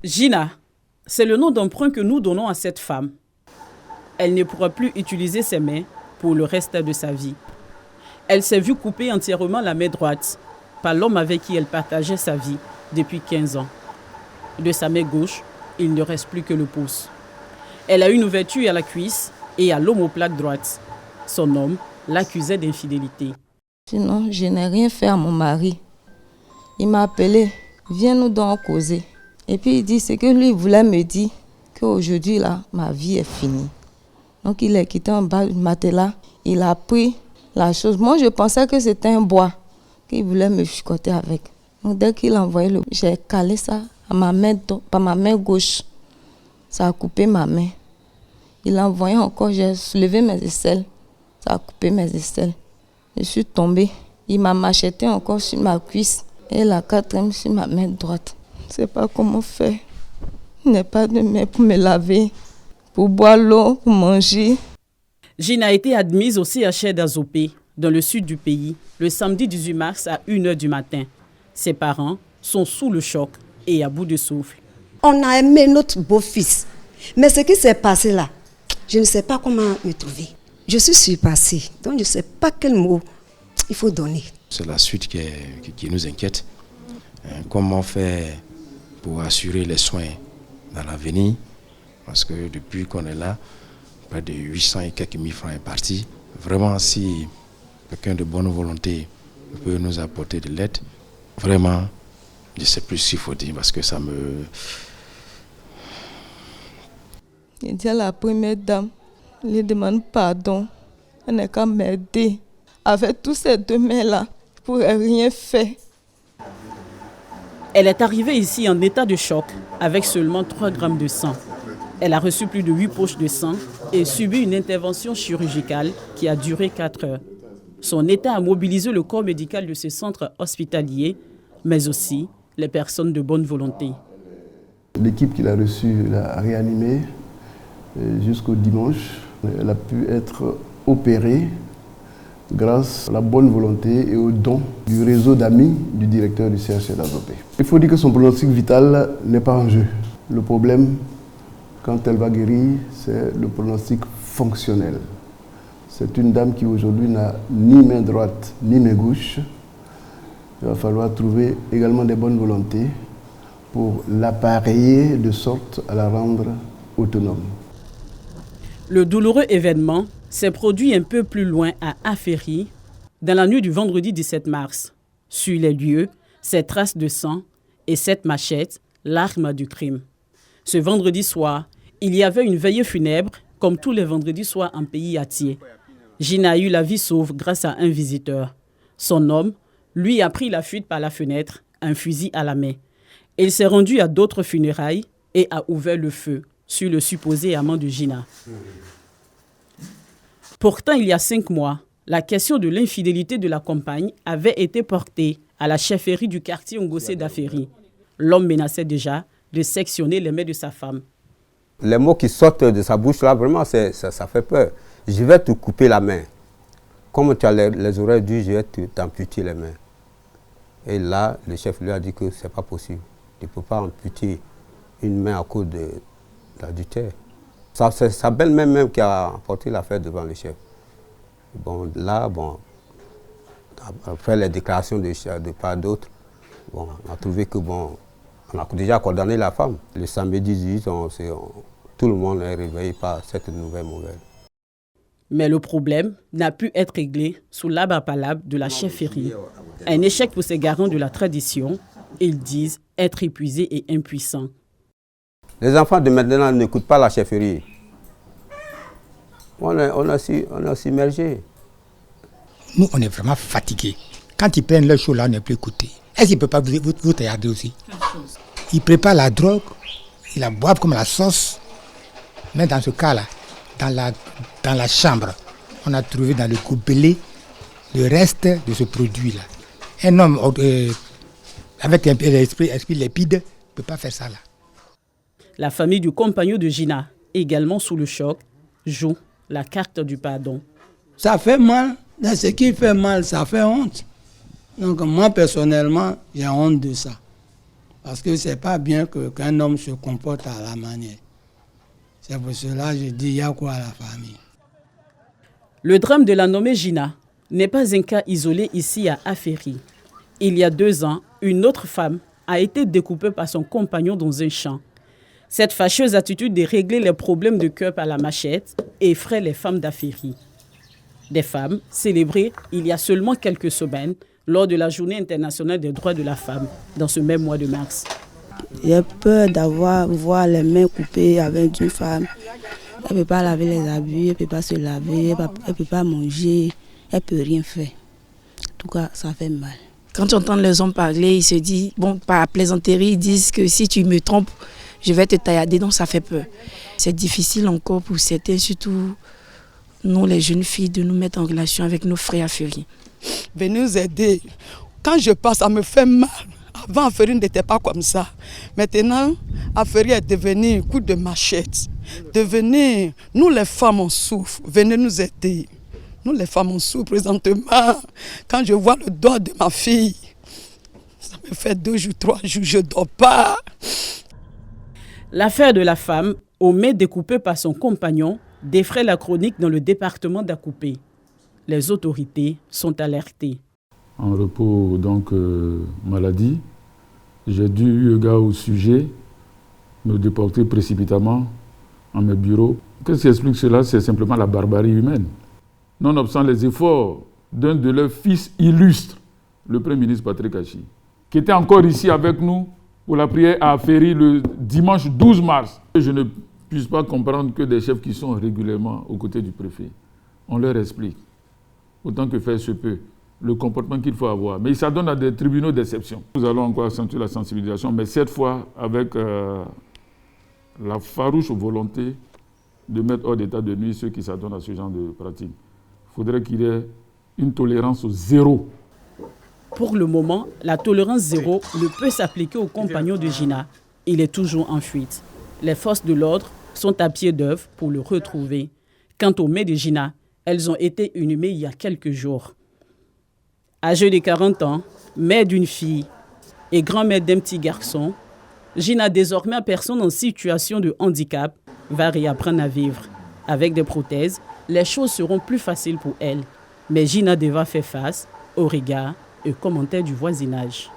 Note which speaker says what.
Speaker 1: Gina, c'est le nom d'emprunt que nous donnons à cette femme. Elle ne pourra plus utiliser ses mains pour le reste de sa vie. Elle s'est vue couper entièrement la main droite par l'homme avec qui elle partageait sa vie depuis 15 ans. De sa main gauche, il ne reste plus que le pouce. Elle a une ouverture à la cuisse et à l'omoplate droite. Son homme l'accusait d'infidélité.
Speaker 2: Sinon, je n'ai rien fait à mon mari. Il m'a appelé, viens nous donc causer. Et puis il dit, ce que lui voulait me dire, qu'aujourd'hui, là, ma vie est finie. Donc il est quitté en bas du matelas, il a pris la chose. Moi, je pensais que c'était un bois qu'il voulait me chicoter avec. Donc dès qu'il a envoyé j'ai calé ça à ma main, par ma main gauche. Ça a coupé ma main. Il a envoyé encore, j'ai soulevé mes aisselles. Ça a coupé mes aisselles. Je suis tombée. Il m'a macheté encore sur ma cuisse et la quatrième sur ma main droite. Je ne sais pas comment faire. Il n'y a pas de main pour me laver, pour boire l'eau, pour manger.
Speaker 1: Gina a été admise au CHR d'Azopé, dans le sud du pays, le samedi 18 mars à 1h du matin. Ses parents sont sous le choc et à bout de souffle.
Speaker 3: On a aimé notre beau-fils. Mais ce qui s'est passé là, je ne sais pas comment me trouver. Je suis surpassée, donc je ne sais pas quel mot il faut donner.
Speaker 4: C'est la suite qui nous inquiète. Comment faire pour assurer les soins dans l'avenir? Parce que depuis qu'on est là, près de 800 et quelques mille francs est parti. Vraiment, si quelqu'un de bonne volonté peut nous apporter de l'aide, vraiment, je ne sais plus ce qu'il faut dire parce que ça me...
Speaker 2: Il dit à la première dame, il lui demande pardon. Elle n'est qu'à m'aider. Avec tous ces deux mains-là, je ne pourrais rien faire.
Speaker 1: Elle est arrivée ici en état de choc avec seulement 3 grammes de sang. Elle a reçu plus de 8 poches de sang et subi une intervention chirurgicale qui a duré 4 heures. Son état a mobilisé le corps médical de ce centre hospitalier, mais aussi les personnes de bonne volonté.
Speaker 5: L'équipe qu'il a reçue l'a réanimée jusqu'au dimanche. Elle a pu être opérée grâce à la bonne volonté et au don du réseau d'amis du directeur du CHR d'Azopé. Il faut dire que son pronostic vital n'est pas en jeu. Le problème, quand elle va guérir, c'est le pronostic fonctionnel. C'est une dame qui aujourd'hui n'a ni main droite ni main gauche. Il va falloir trouver également des bonnes volontés pour l'appareiller de sorte à la rendre autonome.
Speaker 1: Le douloureux événement s'est produit un peu plus loin à Aféry, dans la nuit du vendredi 17 mars. Sur les lieux, ces traces de sang et cette machette, l'arme du crime. Ce vendredi soir, il y avait une veillée funèbre, comme tous les vendredis soirs en pays atier. Gina a eu la vie sauve grâce à un visiteur. Son homme, lui, a pris la fuite par la fenêtre, un fusil à la main. Il s'est rendu à d'autres funérailles et a ouvert le feu sur le supposé amant de Gina. Pourtant, il y a 5 mois, la question de l'infidélité de la compagne avait été portée à la chefferie du quartier Ngossé d'Aféry. L'homme menaçait déjà de sectionner les mains de sa femme.
Speaker 6: Les mots qui sortent de sa bouche là, vraiment, ça fait peur. Je vais te couper la main. Comme tu as les oreilles dures, je vais t'amputer les mains. Et là, le chef lui a dit que ce n'est pas possible. Tu ne peux pas amputer une main à cause de l'adultère. C'est sa belle-mère même qui a apporté l'affaire devant le chef. Bon, là, après les déclarations de part d'autres, on a trouvé que on a déjà condamné la femme. Le samedi 18, tout le monde est réveillé par cette nouvelle.
Speaker 1: Mais le problème n'a pu être réglé sous l'abrapalable de la chefferie. Un échec pour ces garants de la tradition. Ils disent être épuisés et impuissants.
Speaker 6: Les enfants de maintenant n'écoutent pas la chefferie. On a submergé.
Speaker 7: Nous, on est vraiment fatigués. Quand ils prennent leur show là, on n'est plus écoutés. Est-ce qu'ils ne peuvent pas vous regarder aussi? Ils préparent la drogue, ils la boivent comme la sauce. Mais dans ce cas-là, dans la chambre, on a trouvé dans le gobelet le reste de ce produit-là. Un homme avec un esprit lépide ne peut pas faire ça là.
Speaker 1: La famille du compagnon de Gina, également sous le choc, joue la carte du pardon.
Speaker 8: Ça fait mal. Ce qui fait mal, ça fait honte. Donc moi, personnellement, j'ai honte de ça. Parce que c'est pas bien qu'un homme se comporte à la manière. C'est pour cela que je dis, il y a quoi à la famille.
Speaker 1: Le drame de la nommée Gina n'est pas un cas isolé ici à Aféry. Il y a 2 ans, une autre femme a été découpée par son compagnon dans un champ. Cette fâcheuse attitude de régler les problèmes de cœur par la machette effraie les femmes d'Aféry. Des femmes célébrées il y a seulement quelques semaines lors de la Journée internationale des droits de la femme dans ce même mois de mars.
Speaker 9: J'ai peur voir les mains coupées avec une femme. Elle ne peut pas laver les habits, elle ne peut pas se laver, elle ne peut pas manger, elle ne peut rien faire. En tout cas, ça fait mal.
Speaker 10: Quand tu entends les hommes parler, ils se disent, bon, par plaisanterie, ils disent que si tu me trompes, je vais te taillader, donc ça fait peur. C'est difficile encore pour certains, surtout nous les jeunes filles, de nous mettre en relation avec nos frères Aféry.
Speaker 11: Venez nous aider. Quand je passe, ça me fait mal. Avant, Aféry n'était pas comme ça. Maintenant, Aféry est devenu coup de machette. Devenez, nous les femmes, on souffre. Venez nous aider. Nous les femmes, on souffre présentement. Quand je vois le doigt de ma fille, ça me fait 2 jours, 3 jours, je ne dors pas.
Speaker 1: L'affaire de la femme, aux mains découpées par son compagnon, défraie la chronique dans le département d'Akoupé. Les autorités sont alertées.
Speaker 12: En repos, donc, maladie, j'ai dû, eu égard au sujet, me déporter précipitamment à mes bureaux. Qu'est-ce qui explique cela? C'est simplement la barbarie humaine. Nonobstant les efforts d'un de leurs fils illustres, le Premier ministre Patrick Achi, qui était encore ici avec nous pour la prière à Aféry le dimanche 12 mars. Je ne puisse pas comprendre que des chefs qui sont régulièrement aux côtés du préfet, on leur explique, autant que faire se peut, le comportement qu'il faut avoir. Mais ils s'adonnent à des tribunaux d'exception. Nous allons encore accentuer la sensibilisation, mais cette fois avec la farouche volonté de mettre hors d'état de nuire ceux qui s'adonnent à ce genre de pratique. Il faudrait qu'il y ait une tolérance zéro.
Speaker 1: Pour le moment, la tolérance zéro ne peut s'appliquer au compagnon de Gina. Il est toujours en fuite. Les forces de l'ordre sont à pied d'œuvre pour le retrouver. Quant aux mains de Gina, elles ont été inhumées il y a quelques jours. Âgée de 40 ans, mère d'une fille et grand-mère d'un petit garçon, Gina, désormais personne en situation de handicap, va réapprendre à vivre. Avec des prothèses, les choses seront plus faciles pour elle. Mais Gina devra faire face aux regards et commentaires du voisinage.